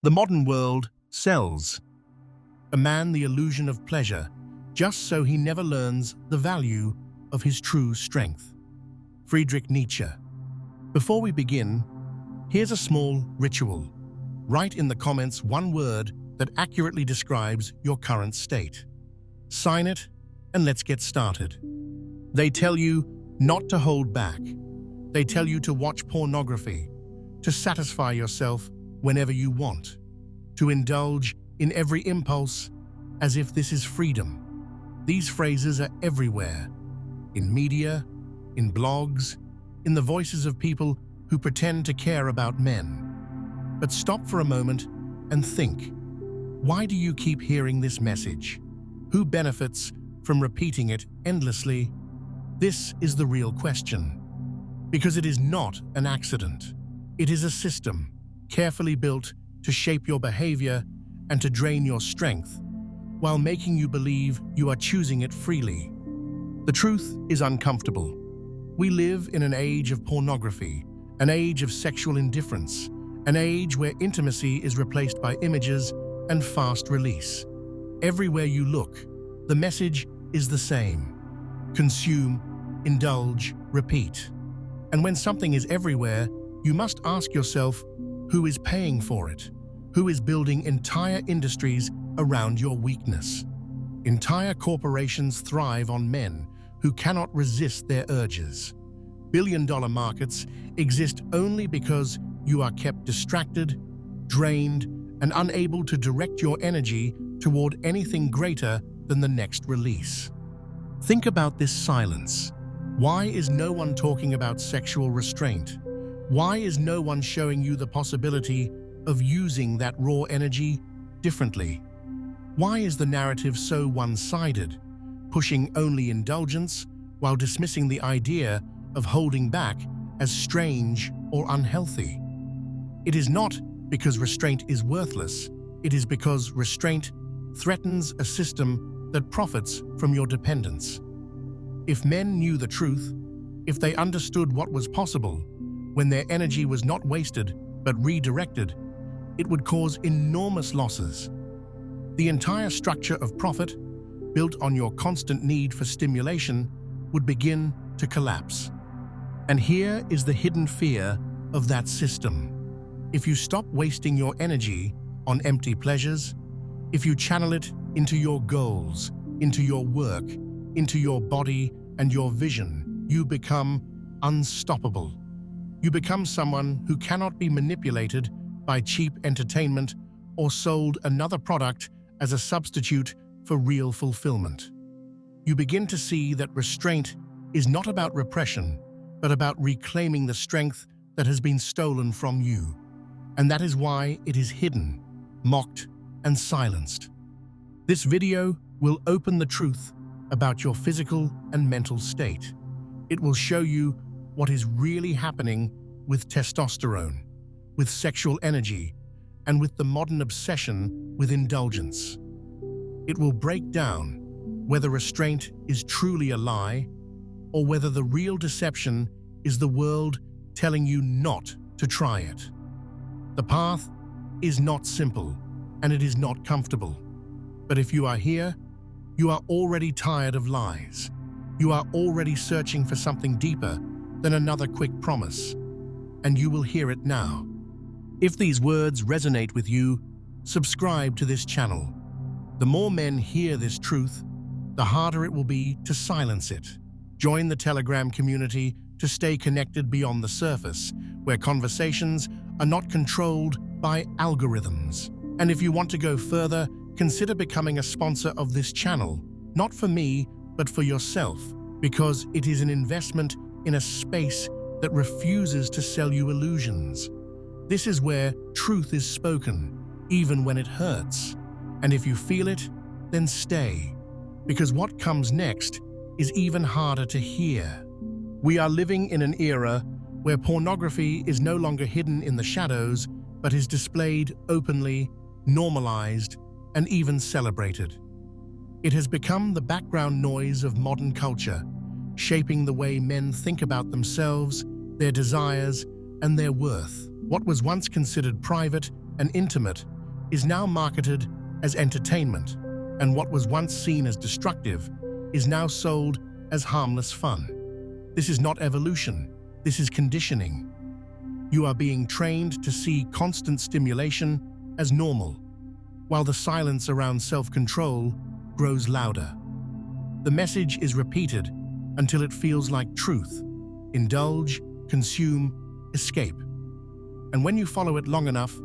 The modern world sells a man the illusion of pleasure just so he never learns the value of his true strength. Friedrich Nietzsche. Before we begin, here's a small ritual. Write in the comments one word that accurately describes your current state. Sign it, and let's get started. They tell you not to hold back. They tell you to watch pornography, to satisfy yourself whenever you want, to indulge in every impulse as if this is freedom. These phrases are everywhere, in media, in blogs, in the voices of people who pretend to care about men. But stop for a moment and think, why do you keep hearing this message? Who benefits from repeating it endlessly? This is the real question. Because it is not an accident. It is a system, carefully built to shape your behavior and to drain your strength, while making you believe you are choosing it freely. The truth is uncomfortable. We live in an age of pornography, an age of sexual indifference, an age where intimacy is replaced by images and fast release. Everywhere you look, the message is the same. Consume, indulge, repeat. And when something is everywhere, you must ask yourself, who is paying for it? Who is building entire industries around your weakness? Entire corporations thrive on men who cannot resist their urges. Billion-dollar markets exist only because you are kept distracted, drained, and unable to direct your energy toward anything greater than the next release. Think about this silence. Why is no one talking about sexual restraint? Why is no one showing you the possibility of using that raw energy differently? Why is the narrative so one-sided, pushing only indulgence while dismissing the idea of holding back as strange or unhealthy? It is not because restraint is worthless. It is because restraint threatens a system that profits from your dependence. If men knew the truth, if they understood what was possible, when their energy was not wasted but redirected, it would cause enormous losses. The entire structure of profit, built on your constant need for stimulation, would begin to collapse. And here is the hidden fear of that system. If you stop wasting your energy on empty pleasures, if you channel it into your goals, into your work, into your body and your vision, you become unstoppable. You become someone who cannot be manipulated by cheap entertainment or sold another product as a substitute for real fulfillment. You begin to see that restraint is not about repression, but about reclaiming the strength that has been stolen from you. And that is why it is hidden, mocked, and silenced. This video will open the truth about your physical and mental state. It will show you what is really happening with testosterone, with sexual energy, and with the modern obsession with indulgence. It will break down whether restraint is truly a lie or whether the real deception is the world telling you not to try it. The path is not simple and it is not comfortable. But if you are here, you are already tired of lies. You are already searching for something deeper than another quick promise, and you will hear it now. If these words resonate with you, subscribe to this channel. The more men hear this truth, the harder it will be to silence it. Join the Telegram community to stay connected beyond the surface, where conversations are not controlled by algorithms. And if you want to go further, consider becoming a sponsor of this channel, not for me, but for yourself, because it is an investment in a space that refuses to sell you illusions. This is where truth is spoken, even when it hurts. And if you feel it, then stay, because what comes next is even harder to hear. We are living in an era where pornography is no longer hidden in the shadows, but is displayed openly, normalized, and even celebrated. It has become the background noise of modern culture, shaping the way men think about themselves, their desires, and their worth. What was once considered private and intimate is now marketed as entertainment, and what was once seen as destructive is now sold as harmless fun. This is not evolution, this is conditioning. You are being trained to see constant stimulation as normal, while the silence around self-control grows louder. The message is repeated until it feels like truth. Indulge, consume, escape. And when you follow it long enough,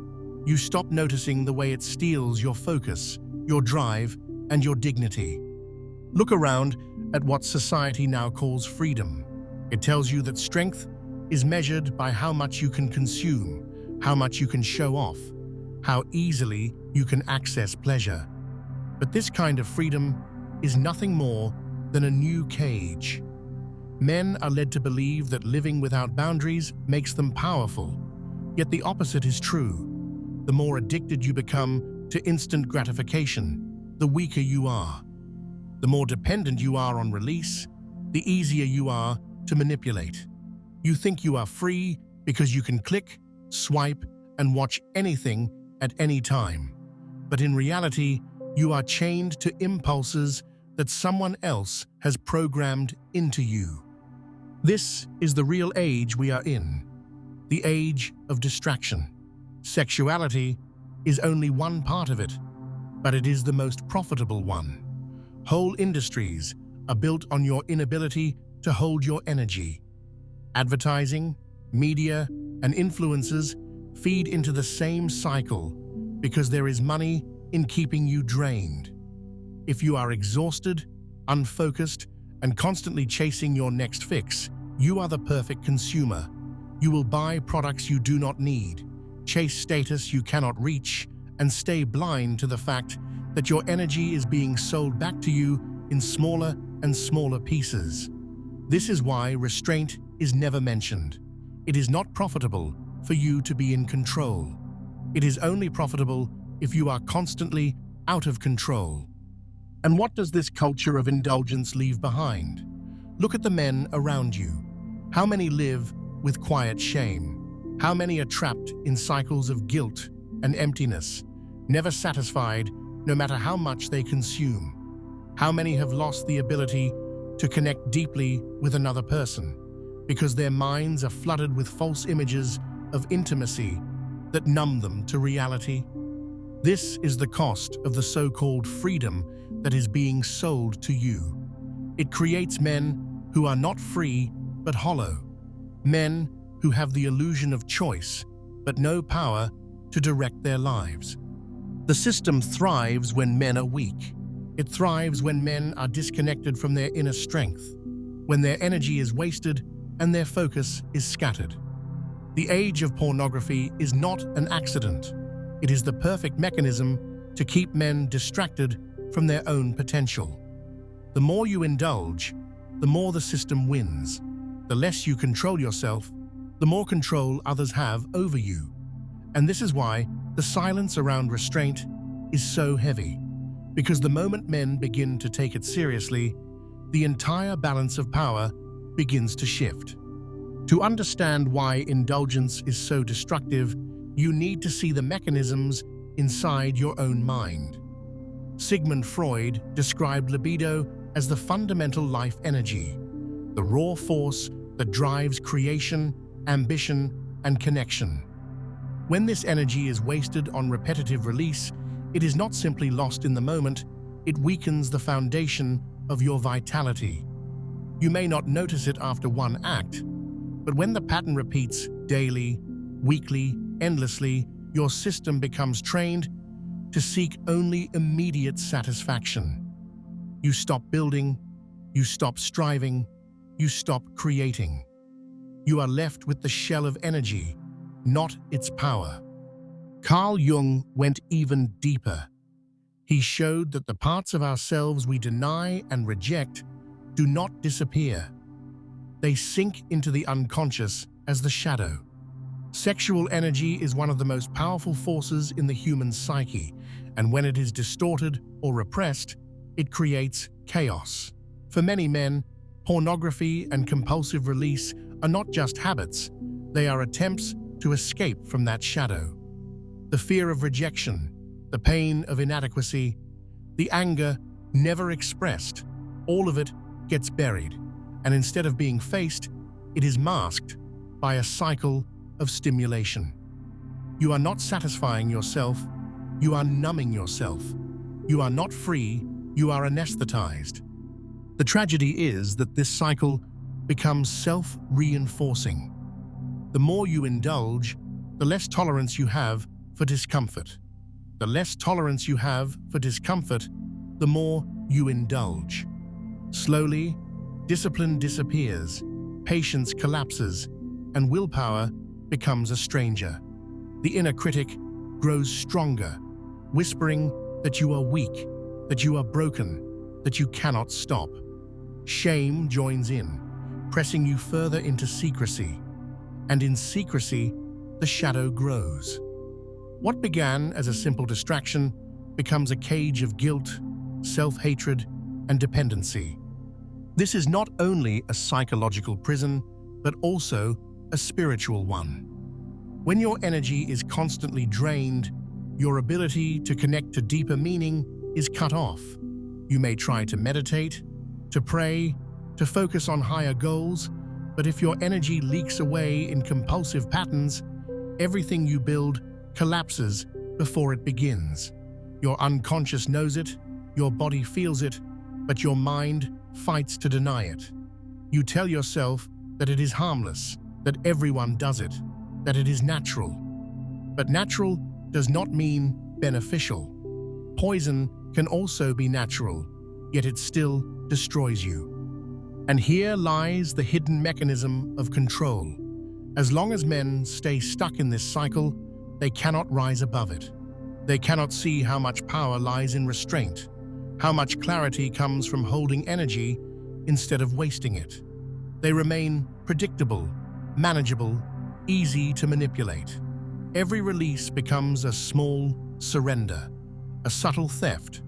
you stop noticing the way it steals your focus, your drive, and your dignity. Look around at what society now calls freedom. It tells you that strength is measured by how much you can consume, how much you can show off, how easily you can access pleasure. But this kind of freedom is nothing more than a new cage. Men are led to believe that living without boundaries makes them powerful, yet the opposite is true. The more addicted you become to instant gratification, the weaker you are. The more dependent you are on release, the easier you are to manipulate. You think you are free because you can click, swipe, and watch anything at any time. But in reality, you are chained to impulses that someone else has programmed into you. This is the real age we are in, the age of distraction. Sexuality is only one part of it, but it is the most profitable one. Whole industries are built on your inability to hold your energy. Advertising, media, and influencers feed into the same cycle because there is money in keeping you drained. If you are exhausted, unfocused, and constantly chasing your next fix, you are the perfect consumer. You will buy products you do not need, chase status you cannot reach, and stay blind to the fact that your energy is being sold back to you in smaller and smaller pieces. This is why restraint is never mentioned. It is not profitable for you to be in control. It is only profitable if you are constantly out of control. And what does this culture of indulgence leave behind? Look at the men around you. How many live with quiet shame? How many are trapped in cycles of guilt and emptiness, never satisfied no matter how much they consume? How many have lost the ability to connect deeply with another person because their minds are flooded with false images of intimacy that numb them to reality? This is the cost of the so-called freedom that is being sold to you. It creates men who are not free but hollow, men who have the illusion of choice but no power to direct their lives. The system thrives when men are weak. It thrives when men are disconnected from their inner strength, when their energy is wasted and their focus is scattered. The age of pornography is not an accident. It is the perfect mechanism to keep men distracted from their own potential. The more you indulge, the more the system wins. The less you control yourself, the more control others have over you. And this is why the silence around restraint is so heavy. Because the moment men begin to take it seriously, the entire balance of power begins to shift. To understand why indulgence is so destructive, you need to see the mechanisms inside your own mind. Sigmund Freud described libido as the fundamental life energy, the raw force that drives creation, ambition, and connection. When this energy is wasted on repetitive release, it is not simply lost in the moment, it weakens the foundation of your vitality. You may not notice it after one act, but when the pattern repeats daily, weekly, endlessly, your system becomes trained to seek only immediate satisfaction. You stop building, you stop striving, you stop creating. You are left with the shell of energy, not its power. Carl Jung went even deeper. He showed that the parts of ourselves we deny and reject do not disappear. They sink into the unconscious as the shadow. Sexual energy is one of the most powerful forces in the human psyche, and when it is distorted or repressed, it creates chaos. For many men, pornography and compulsive release are not just habits, they are attempts to escape from that shadow. The fear of rejection, the pain of inadequacy, the anger never expressed, all of it gets buried, and instead of being faced, it is masked by a cycle of stimulation. You are not satisfying yourself, you are numbing yourself. You are not free, you are anesthetized. The tragedy is that this cycle becomes self-reinforcing. The more you indulge, the less tolerance you have for discomfort. The less tolerance you have for discomfort, the more you indulge. Slowly, discipline disappears, patience collapses, and willpower becomes a stranger. The inner critic grows stronger, whispering that you are weak, that you are broken, that you cannot stop. Shame joins in, pressing you further into secrecy. And in secrecy, the shadow grows. What began as a simple distraction becomes a cage of guilt, self-hatred, and dependency. This is not only a psychological prison, but also a spiritual one. When your energy is constantly drained, your ability to connect to deeper meaning is cut off. You may try to meditate, to pray, to focus on higher goals, but if your energy leaks away in compulsive patterns, everything you build collapses before it begins. Your unconscious knows it, your body feels it, but your mind fights to deny it. You tell yourself that it is harmless, that everyone does it, that it is natural. But natural does not mean beneficial. Poison can also be natural, yet it still destroys you. And here lies the hidden mechanism of control. As long as men stay stuck in this cycle, they cannot rise above it. They cannot see how much power lies in restraint, how much clarity comes from holding energy instead of wasting it. They remain predictable, manageable, easy to manipulate. Every release becomes a small surrender, a subtle theft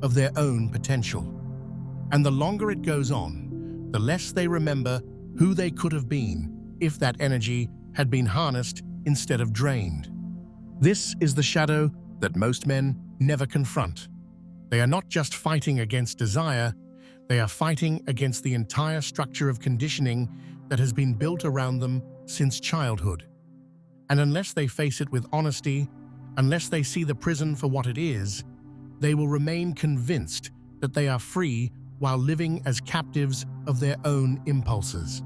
of their own potential. And the longer it goes on, the less they remember who they could have been if that energy had been harnessed instead of drained. This is the shadow that most men never confront. They are not just fighting against desire, they are fighting against the entire structure of conditioning that has been built around them since childhood. And unless they face it with honesty, unless they see the prison for what it is, they will remain convinced that they are free while living as captives of their own impulses.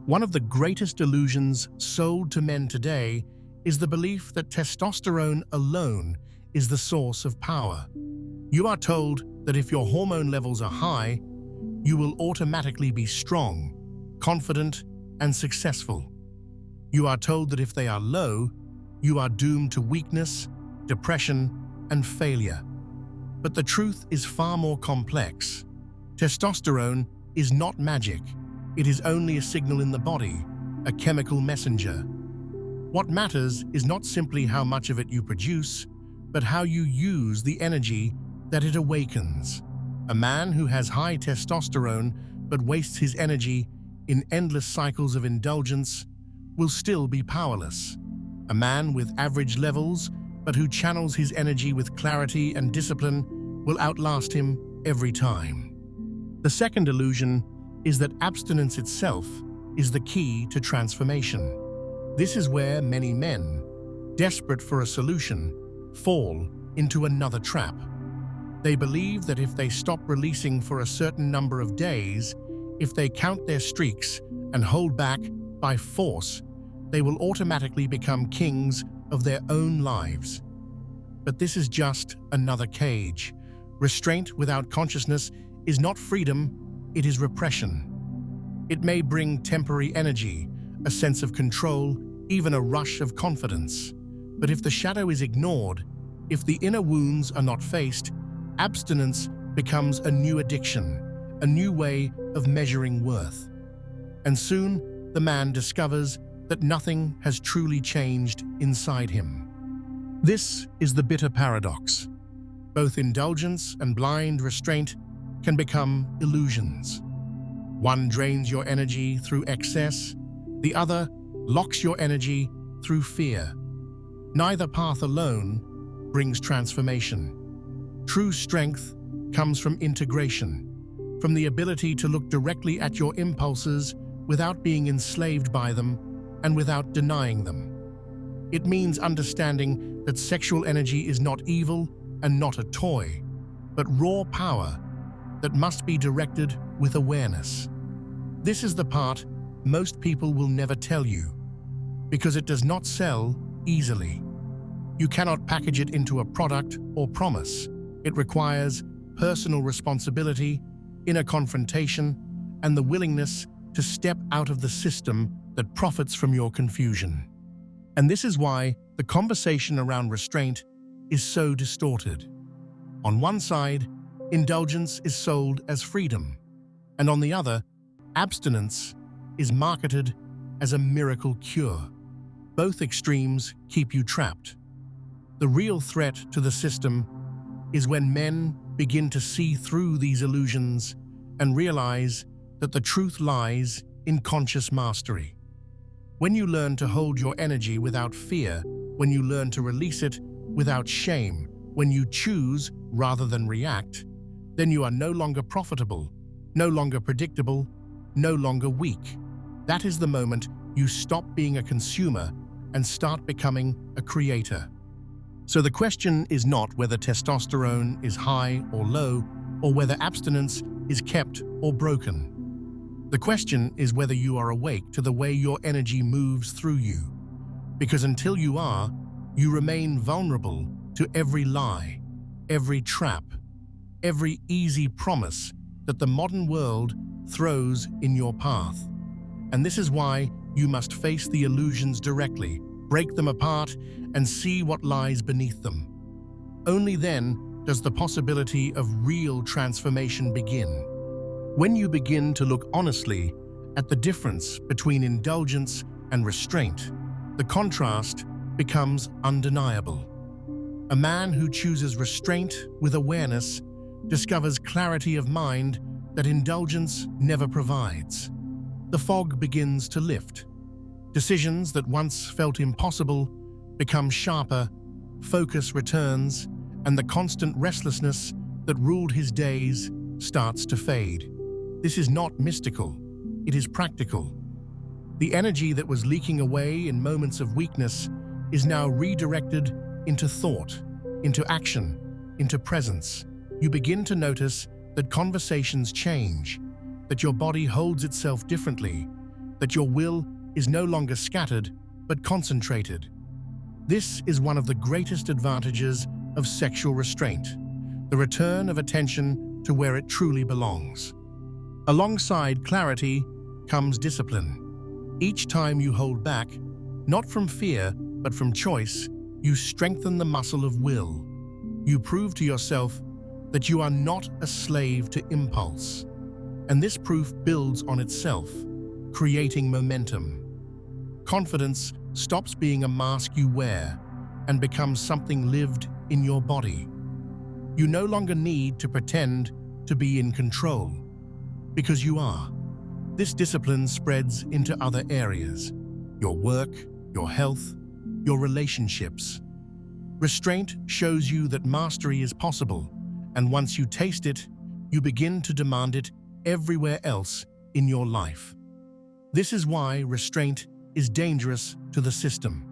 One of the greatest illusions sold to men today is the belief that testosterone alone is the source of power. You are told that if your hormone levels are high, you will automatically be strong, confident, and successful. You are told that if they are low, you are doomed to weakness, depression, and failure. But the truth is far more complex. Testosterone is not magic. It is only a signal in the body, a chemical messenger. What matters is not simply how much of it you produce, but how you use the energy that it awakens. A man who has high testosterone but wastes his energy in endless cycles of indulgence will still be powerless. A man with average levels but who channels his energy with clarity and discipline will outlast him every time. The second illusion is that abstinence itself is the key to transformation. This is where many men, desperate for a solution, fall into another trap. They believe that if they stop releasing for a certain number of days, if they count their streaks and hold back by force, they will automatically become kings of their own lives. But this is just another cage. Restraint without consciousness is not freedom, it is repression. It may bring temporary energy, a sense of control, even a rush of confidence. But if the shadow is ignored, if the inner wounds are not faced, abstinence becomes a new addiction, a new way of measuring worth. And soon, the man discovers that nothing has truly changed inside him. This is the bitter paradox. Both indulgence and blind restraint can become illusions. One drains your energy through excess, the other locks your energy through fear. Neither path alone brings transformation. True strength comes from integration, from the ability to look directly at your impulses without being enslaved by them and without denying them. It means understanding that sexual energy is not evil and not a toy, but raw power that must be directed with awareness. This is the part most people will never tell you, because it does not sell easily. You cannot package it into a product or promise. It requires personal responsibility, inner confrontation, and the willingness to step out of the system that profits from your confusion. And this is why the conversation around restraint is so distorted. On one side, indulgence is sold as freedom, and on the other, abstinence is marketed as a miracle cure. Both extremes keep you trapped. The real threat to the system is when men begin to see through these illusions and realize that the truth lies in conscious mastery. When you learn to hold your energy without fear, when you learn to release it without shame, when you choose rather than react, then you are no longer profitable, no longer predictable, no longer weak. That is the moment you stop being a consumer and start becoming a creator. So the question is not whether testosterone is high or low, or whether abstinence is kept or broken. The question is whether you are awake to the way your energy moves through you. Because until you are, you remain vulnerable to every lie, every trap, every easy promise that the modern world throws in your path. And this is why you must face the illusions directly, break them apart, and see what lies beneath them. Only then does the possibility of real transformation begin. When you begin to look honestly at the difference between indulgence and restraint, the contrast becomes undeniable. A man who chooses restraint with awareness discovers clarity of mind that indulgence never provides. The fog begins to lift. Decisions that once felt impossible become sharper, focus returns, and the constant restlessness that ruled his days starts to fade. This is not mystical, it is practical. The energy that was leaking away in moments of weakness is now redirected into thought, into action, into presence. You begin to notice that conversations change, that your body holds itself differently, that your will is no longer scattered but concentrated. This is one of the greatest advantages of sexual restraint, the return of attention to where it truly belongs. Alongside clarity comes discipline. Each time you hold back, not from fear but from choice, you strengthen the muscle of will. You prove to yourself that you are not a slave to impulse. And this proof builds on itself, creating momentum. Confidence stops being a mask you wear and becomes something lived in your body. You no longer need to pretend to be in control, because you are. This discipline spreads into other areas: your work, your health, your relationships. Restraint shows you that mastery is possible, and once you taste it, you begin to demand it everywhere else in your life. This is why restraint is dangerous to the system.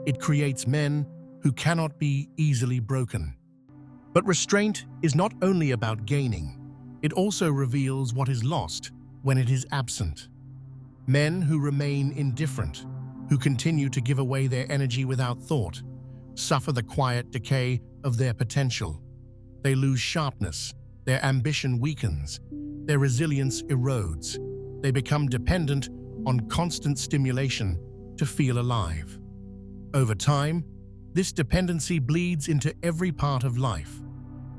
It creates men who cannot be easily broken. But restraint is not only about gaining, it also reveals what is lost when it is absent. Men who remain indifferent, who continue to give away their energy without thought, suffer the quiet decay of their potential. They lose sharpness, their ambition weakens, their resilience erodes. They become dependent on constant stimulation to feel alive. Over time, this dependency bleeds into every part of life.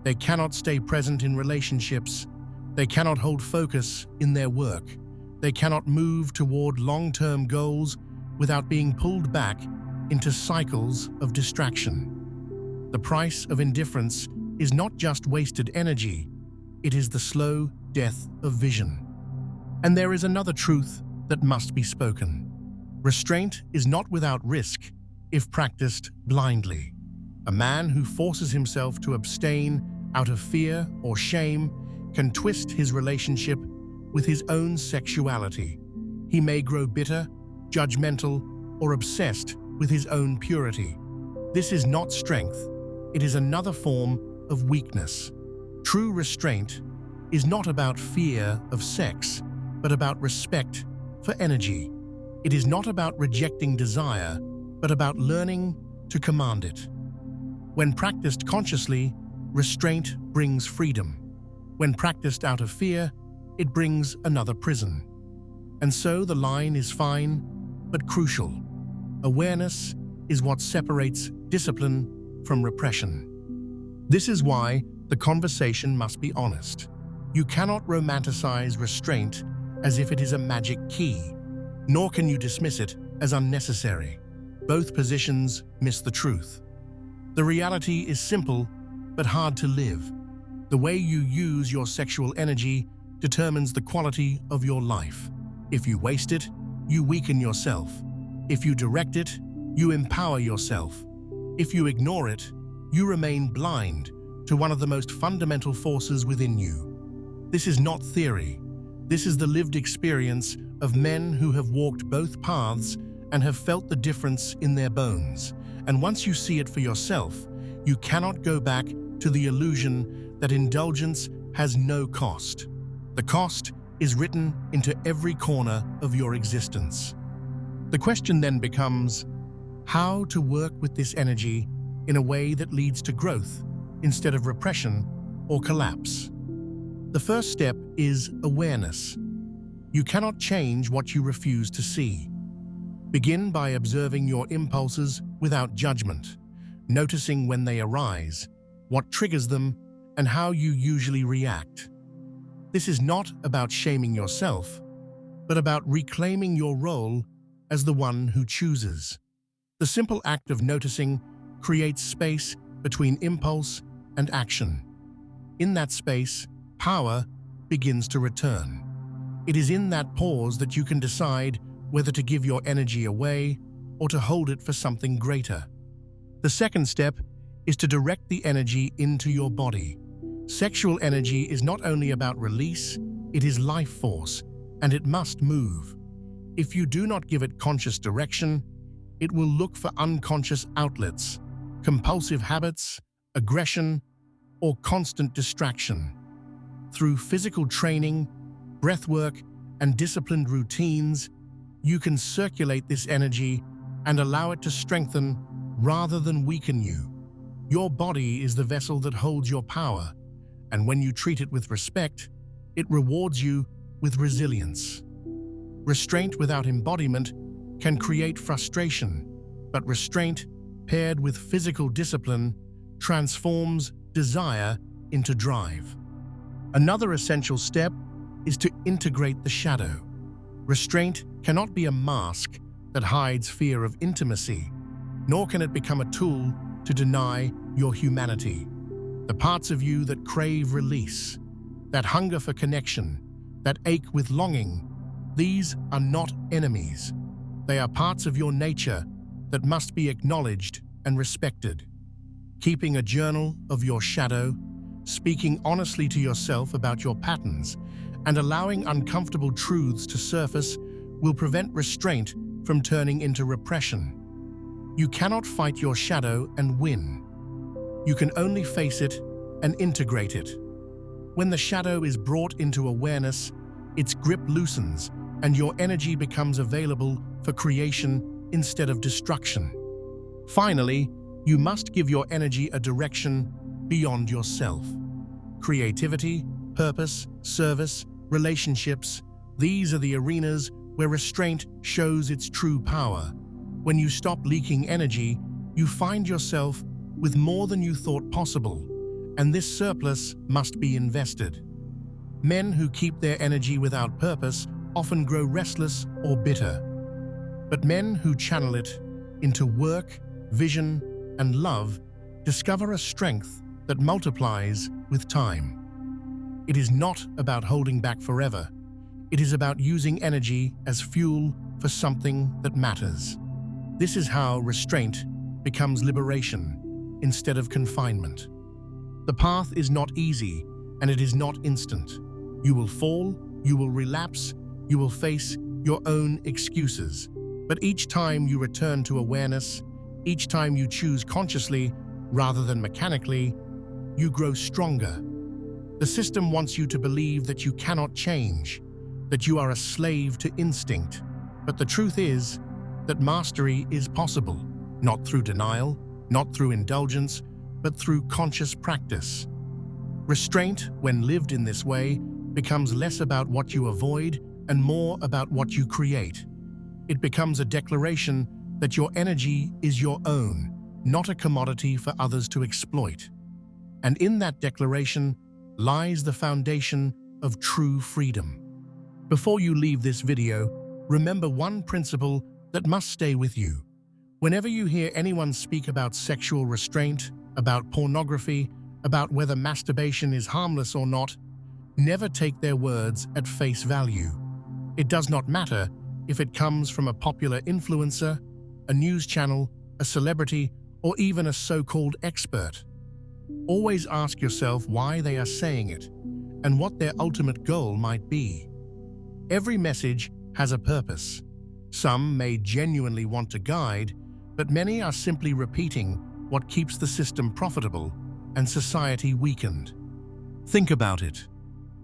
They cannot stay present in relationships. They cannot hold focus in their work. They cannot move toward long-term goals without being pulled back into cycles of distraction. The price of indifference is not just wasted energy, it is the slow death of vision. And there is another truth that must be spoken. Restraint is not without risk, if practiced blindly. A man who forces himself to abstain out of fear or shame can twist his relationship with his own sexuality. He may grow bitter, judgmental, or obsessed with his own purity. This is not strength. It is another form of weakness. True restraint is not about fear of sex, but about respect for energy. It is not about rejecting desire, but about learning to command it. When practiced consciously, restraint brings freedom. When practiced out of fear, it brings another prison. And so the line is fine, but crucial. Awareness is what separates discipline from repression. This is why the conversation must be honest. You cannot romanticize restraint as if it is a magic key, nor can you dismiss it as unnecessary. Both positions miss the truth. The reality is simple, but hard to live. The way you use your sexual energy determines the quality of your life. If you waste it, you weaken yourself. If you direct it, you empower yourself. If you ignore it, you remain blind to one of the most fundamental forces within you. This is not theory. This is the lived experience of men who have walked both paths and have felt the difference in their bones. And once you see it for yourself, you cannot go back to the illusion that indulgence has no cost. The cost is written into every corner of your existence. The question then becomes how to work with this energy in a way that leads to growth instead of repression or collapse. The first step is awareness. You cannot change what you refuse to see. Begin by observing your impulses without judgment, noticing when they arise, what triggers them, and how you usually react. This is not about shaming yourself, but about reclaiming your role as the one who chooses. The simple act of noticing creates space between impulse and action. In that space, power begins to return. It is in that pause that you can decide whether to give your energy away or to hold it for something greater. The second step is to direct the energy into your body. Sexual energy is not only about release, it is life force, and it must move. If you do not give it conscious direction, it will look for unconscious outlets, compulsive habits, aggression, or constant distraction. Through physical training, breathwork, and disciplined routines, you can circulate this energy and allow it to strengthen rather than weaken you. Your body is the vessel that holds your power, and when you treat it with respect, it rewards you with resilience. Restraint without embodiment can create frustration, but restraint paired with physical discipline transforms desire into drive. Another essential step is to integrate the shadow. Restraint cannot be a mask that hides fear of intimacy, nor can it become a tool to deny your humanity. The parts of you that crave release, that hunger for connection, that ache with longing, these are not enemies. They are parts of your nature that must be acknowledged and respected. Keeping a journal of your shadow, speaking honestly to yourself about your patterns, and allowing uncomfortable truths to surface will prevent restraint from turning into repression. You cannot fight your shadow and win. You can only face it and integrate it. When the shadow is brought into awareness, its grip loosens and your energy becomes available for creation instead of destruction. Finally, you must give your energy a direction beyond yourself. Creativity, purpose, service, relationships, these are the arenas where restraint shows its true power. When you stop leaking energy, you find yourself with more than you thought possible, and this surplus must be invested. Men who keep their energy without purpose often grow restless or bitter. But men who channel it into work, vision, and love discover a strength that multiplies with time. It is not about holding back forever. It is about using energy as fuel for something that matters. This is how restraint becomes liberation instead of confinement. The path is not easy, and it is not instant. You will fall, you will relapse, you will face your own excuses. But each time you return to awareness, each time you choose consciously rather than mechanically, you grow stronger. The system wants you to believe that you cannot change, that you are a slave to instinct. But the truth is that mastery is possible, not through denial, not through indulgence, but through conscious practice. Restraint, when lived in this way, becomes less about what you avoid and more about what you create. It becomes a declaration that your energy is your own, not a commodity for others to exploit. And in that declaration lies the foundation of true freedom. Before you leave this video, remember one principle that must stay with you. Whenever you hear anyone speak about sexual restraint, about pornography, about whether masturbation is harmless or not, never take their words at face value. It does not matter if it comes from a popular influencer, a news channel, a celebrity, or even a so-called expert. Always ask yourself why they are saying it and what their ultimate goal might be. Every message has a purpose. Some may genuinely want to guide, but many are simply repeating what keeps the system profitable and society weakened. Think about it.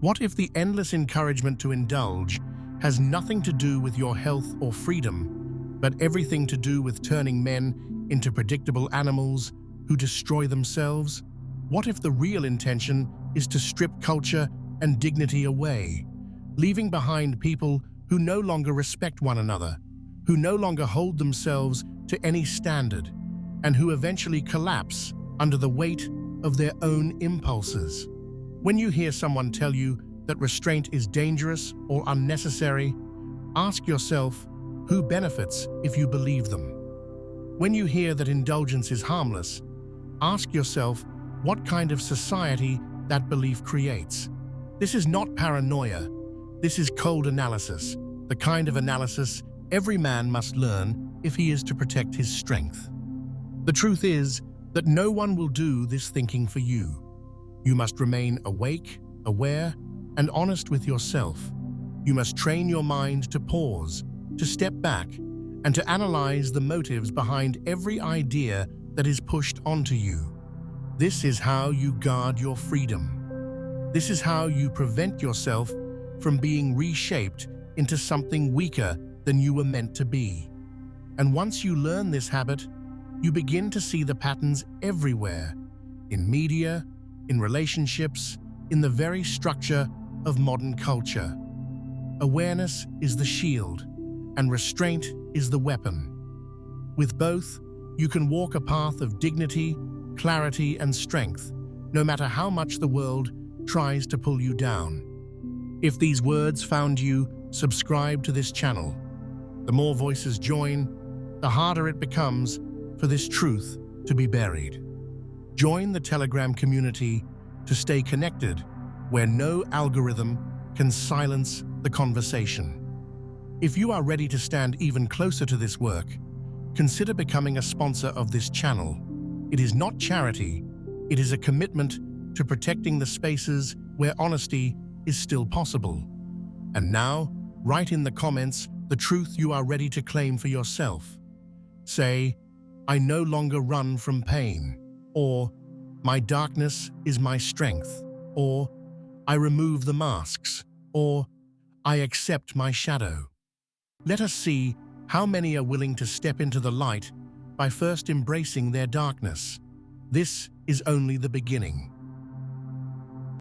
What if the endless encouragement to indulge has nothing to do with your health or freedom, but everything to do with turning men into predictable animals who destroy themselves? What if the real intention is to strip culture and dignity away, leaving behind people who no longer respect one another, who no longer hold themselves to any standard, and who eventually collapse under the weight of their own impulses? When you hear someone tell you that restraint is dangerous or unnecessary, ask yourself who benefits if you believe them. When you hear that indulgence is harmless, ask yourself what kind of society that belief creates. This is not paranoia. This is cold analysis, the kind of analysis every man must learn if he is to protect his strength. The truth is that no one will do this thinking for you. You must remain awake, aware, and honest with yourself. You must train your mind to pause, to step back, and to analyze the motives behind every idea that is pushed onto you. This is how you guard your freedom. This is how you prevent yourself from being reshaped into something weaker than you were meant to be. And once you learn this habit, you begin to see the patterns everywhere, in media, in relationships, in the very structure of modern culture. Awareness is the shield, and restraint is the weapon. With both, you can walk a path of dignity, clarity, and strength, no matter how much the world tries to pull you down. If these words found you, subscribe to this channel. The more voices join, the harder it becomes for this truth to be buried. Join the Telegram community to stay connected, where no algorithm can silence the conversation. If you are ready to stand even closer to this work, consider becoming a sponsor of this channel. It is not charity, it is a commitment to protecting the spaces where honesty is still possible. And now, write in the comments the truth you are ready to claim for yourself. Say, "I no longer run from pain," or "My darkness is my strength," or "I remove the masks," or "I accept my shadow." Let us see how many are willing to step into the light by first embracing their darkness. This is only the beginning.